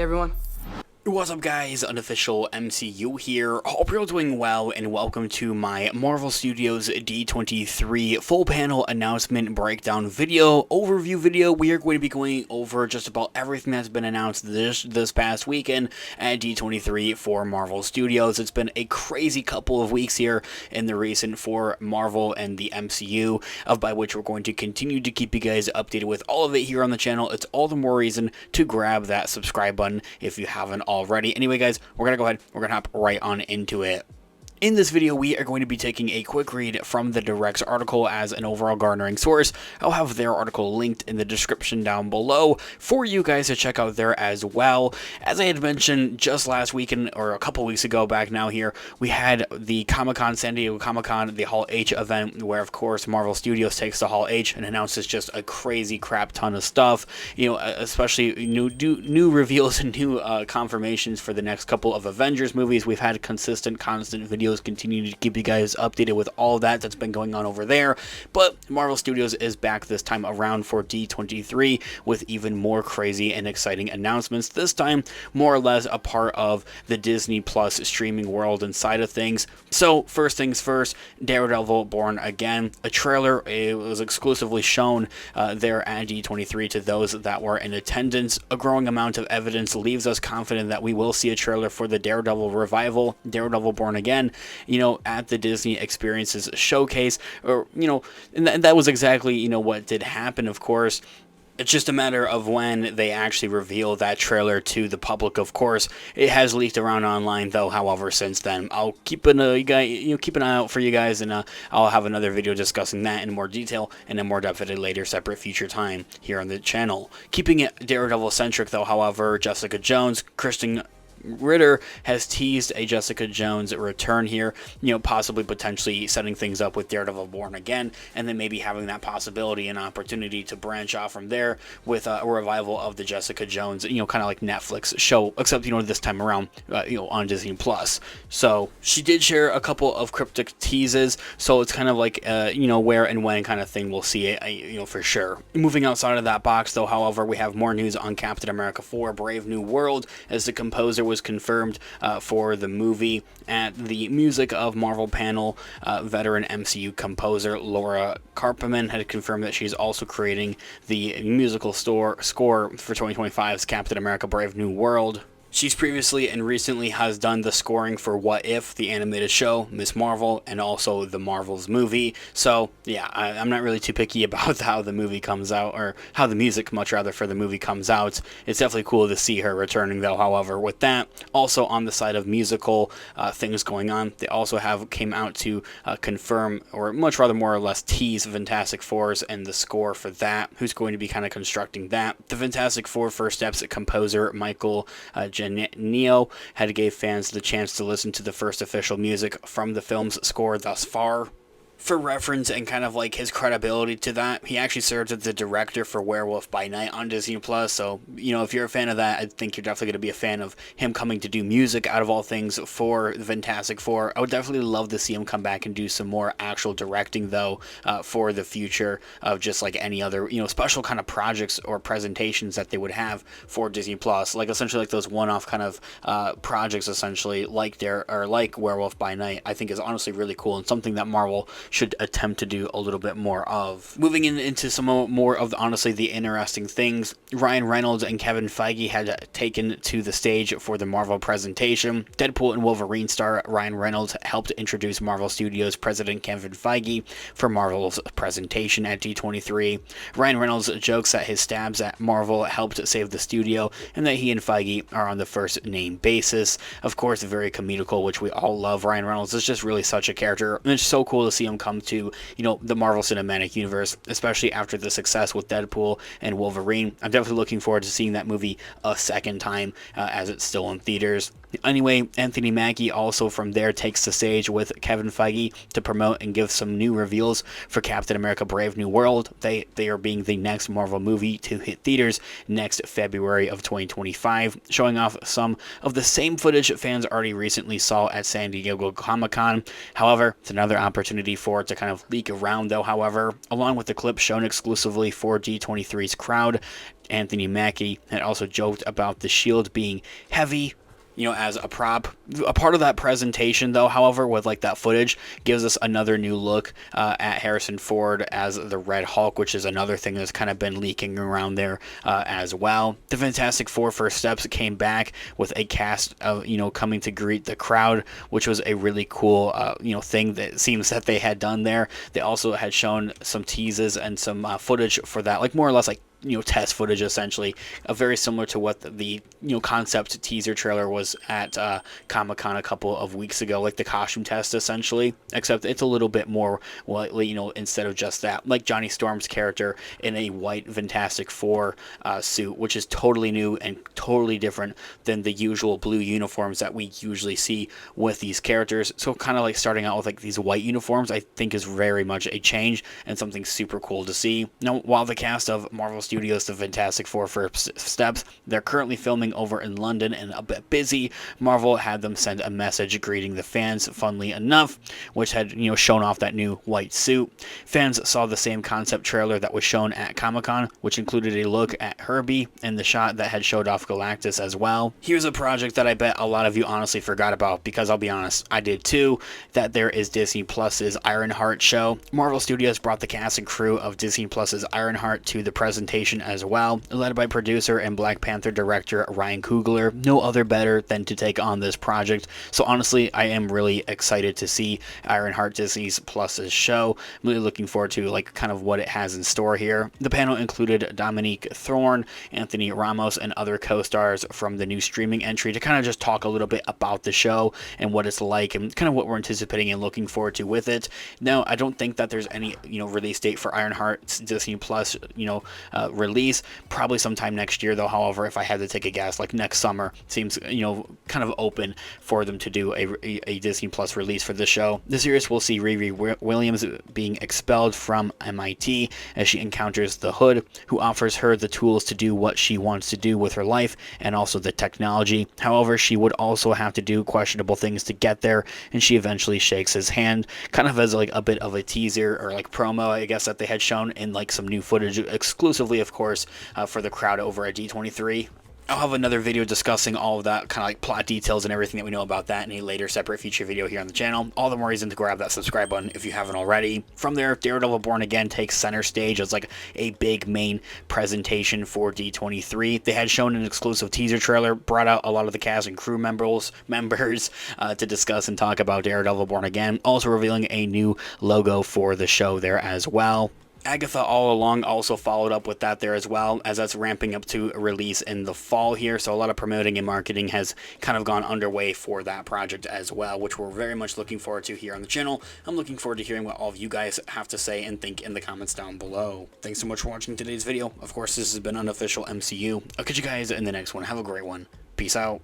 everyone. What's up guys, Unofficial MCU here, hope you're all doing well and welcome to my Marvel Studios D23 full panel announcement breakdown overview video. We are going to be going over just about everything that's been announced this past weekend at D23 for Marvel Studios. It's been a crazy couple of weeks here in the recent for Marvel and the MCU, by which we're going to continue to keep you guys updated with all of it here on the channel. It's all the more reason to grab that subscribe button if you haven't already. Anyway guys, we're gonna go ahead, we're gonna hop right on into it. In this video, we are going to be taking a quick read from the Direct's article as an overall garnering source. I'll have their article linked in the description down below for you guys to check out there as well. As I had mentioned just last weekend, or a couple weeks ago back now here, we had the Comic-Con, San Diego Comic-Con, the Hall H event, where of course Marvel Studios takes the Hall H and announces just a crazy crap ton of stuff, you know, especially new reveals and new confirmations for the next couple of Avengers movies. We've had constant videos continue to keep you guys updated with all that's been going on over there, but Marvel Studios is back this time around for D23 with even more crazy and exciting announcements, this time more or less a part of the Disney Plus streaming world and side of things. So first things first, Daredevil Born Again, a trailer. It was exclusively shown there at D23 to those that were in attendance. A growing amount of evidence leaves us confident that we will see a trailer for the Daredevil revival, Daredevil Born Again, you know, at the Disney Experiences showcase, or, you know, and that was exactly, you know, what did happen, of course. It's just a matter of when they actually reveal that trailer to the public. Of course, it has leaked around online, though. However, since then, I'll keep an eye out for you guys, and I'll have another video discussing that in more detail and in more depth at a later, separate future time here on the channel. Keeping it Daredevil centric, though. However, Jessica Jones, Kristen Ritter has teased a Jessica Jones return here, you know, possibly potentially setting things up with Daredevil Born Again, and then maybe having that possibility and opportunity to branch off from there with a revival of the Jessica Jones, you know, kind of like Netflix show, except, you know, this time around, you know, on Disney Plus. So she did share a couple of cryptic teases, so it's kind of like, you know, where and when kind of thing we'll see it, you know, for sure. Moving outside of that box, though, however, we have more news on Captain America 4 Brave New World, as the composer was confirmed for the movie at the Music of Marvel panel. Veteran MCU composer Laura Karpman had confirmed that she's also creating the musical score for 2025's Captain America Brave New World. She's previously and recently has done the scoring for What If, the animated show, Ms. Marvel, and also the Marvels movie. So, yeah, I'm not really too picky about how the movie comes out, or how the music, much rather, for the movie comes out. It's definitely cool to see her returning, though, however, with that. Also, on the side of musical things going on, they also came out to confirm, or much rather more or less tease, Fantastic Fours and the score for that, who's going to be kind of constructing that. The Fantastic Four First Steps composer, Michael Neo, had gave fans the chance to listen to the first official music from the film's score thus far. For reference and kind of like his credibility to that, he actually served as the director for Werewolf by Night on Disney Plus. So, you know, if you're a fan of that, I think you're definitely going to be a fan of him coming to do music out of all things for the Fantastic Four. I would definitely love to see him come back and do some more actual directing, though, for the future of just like any other, you know, special kind of projects or presentations that they would have for Disney Plus, like essentially like those one-off kind of projects, essentially like like Werewolf by Night. I think is honestly really cool and something that Marvel should attempt to do a little bit more of. Moving into some more of honestly the interesting things, Ryan Reynolds and Kevin Feige had taken to the stage for the Marvel presentation. Deadpool and Wolverine star Ryan Reynolds helped introduce Marvel Studios president Kevin Feige for Marvel's presentation at D23. Ryan Reynolds jokes that his stabs at Marvel helped save the studio and that he and Feige are on the first name basis. Of course, very comedical, which we all love. Ryan Reynolds is just really such a character, and it's so cool to see him come to, you know, the Marvel Cinematic Universe, especially after the success with Deadpool and Wolverine. I'm definitely looking forward to seeing that movie a second time as it's still in theaters. Anyway, Anthony Mackie also from there takes the stage with Kevin Feige to promote and give some new reveals for Captain America Brave New World. They are being the next Marvel movie to hit theaters next February of 2025, showing off some of the same footage fans already recently saw at San Diego Comic-Con. However, it's another opportunity for it to kind of leak around though, however, along with the clip shown exclusively for D23's crowd. Anthony Mackie had also joked about the shield being heavy, as a prop. A part of that presentation, though, however, with like that footage, gives us another new look at Harrison Ford as the Red Hulk, which is another thing that's kind of been leaking around there as well. The Fantastic Four First Steps came back with a cast of, coming to greet the crowd, which was a really cool, thing that seems that they had done there. They also had shown some teases and some footage for that, like more or less like test footage, essentially, very similar to what the concept teaser trailer was at Comic-Con a couple of weeks ago, like the costume test, essentially, except it's a little bit more, instead of just that, like Johnny Storm's character in a white Fantastic Four suit, which is totally new and totally different than the usual blue uniforms that we usually see with these characters. So kind of like starting out with like these white uniforms, I think is very much a change and something super cool to see. Now, while the cast of Marvel Studios The Fantastic Four First Steps, they're currently filming over in London and a bit busy, Marvel had them send a message greeting the fans, funnily enough, which had shown off that new white suit. Fans saw the same concept trailer that was shown at Comic-Con, which included a look at Herbie and the shot that had showed off Galactus as well. Here's a project that I bet a lot of you honestly forgot about, because I'll be honest, I did too, that there is Disney Plus's Ironheart show. Marvel Studios brought the cast and crew of Disney Plus's Ironheart to the presentation as well, led by producer and Black Panther director Ryan Coogler. No other better than to take on this project. So honestly, I am really excited to see Ironheart, Disney Plus's show. I'm really looking forward to like kind of what it has in store here. The panel included Dominique Thorne, Anthony Ramos, and other co-stars from the new streaming entry to kind of just talk a little bit about the show and what it's like and kind of what we're anticipating and looking forward to with it. Now, I don't think that there's any release date for Ironheart's Disney Plus release, probably sometime next year though. However, if I had to take a guess, like next summer seems kind of open for them to do a Disney Plus release for the show. The series will see Riri Williams being expelled from MIT as she encounters the Hood, who offers her the tools to do what she wants to do with her life and also the technology. However, she would also have to do questionable things to get there, and she eventually shakes his hand, kind of as like a bit of a teaser or like promo, I guess, that they had shown in like some new footage exclusively, of course, for the crowd over at D23. I'll have another video discussing all of that kind of like plot details and everything that we know about that in a later separate feature video here on the channel. All the more reason to grab that subscribe button if you haven't already. From there, Daredevil Born Again takes center stage as like a big main presentation for D23. They had shown an exclusive teaser trailer, brought out a lot of the cast and crew members to discuss and talk about Daredevil Born Again, also revealing a new logo for the show there as well. Agatha All Along also followed up with that there as well, as that's ramping up to a release in the fall here, so a lot of promoting and marketing has kind of gone underway for that project as well, which we're very much looking forward to here on the channel. I'm looking forward to hearing what all of you guys have to say and think in the comments down below. Thanks so much for watching today's video. Of course, this has been Unofficial MCU. I'll catch you guys in the next one. Have a great one. Peace out.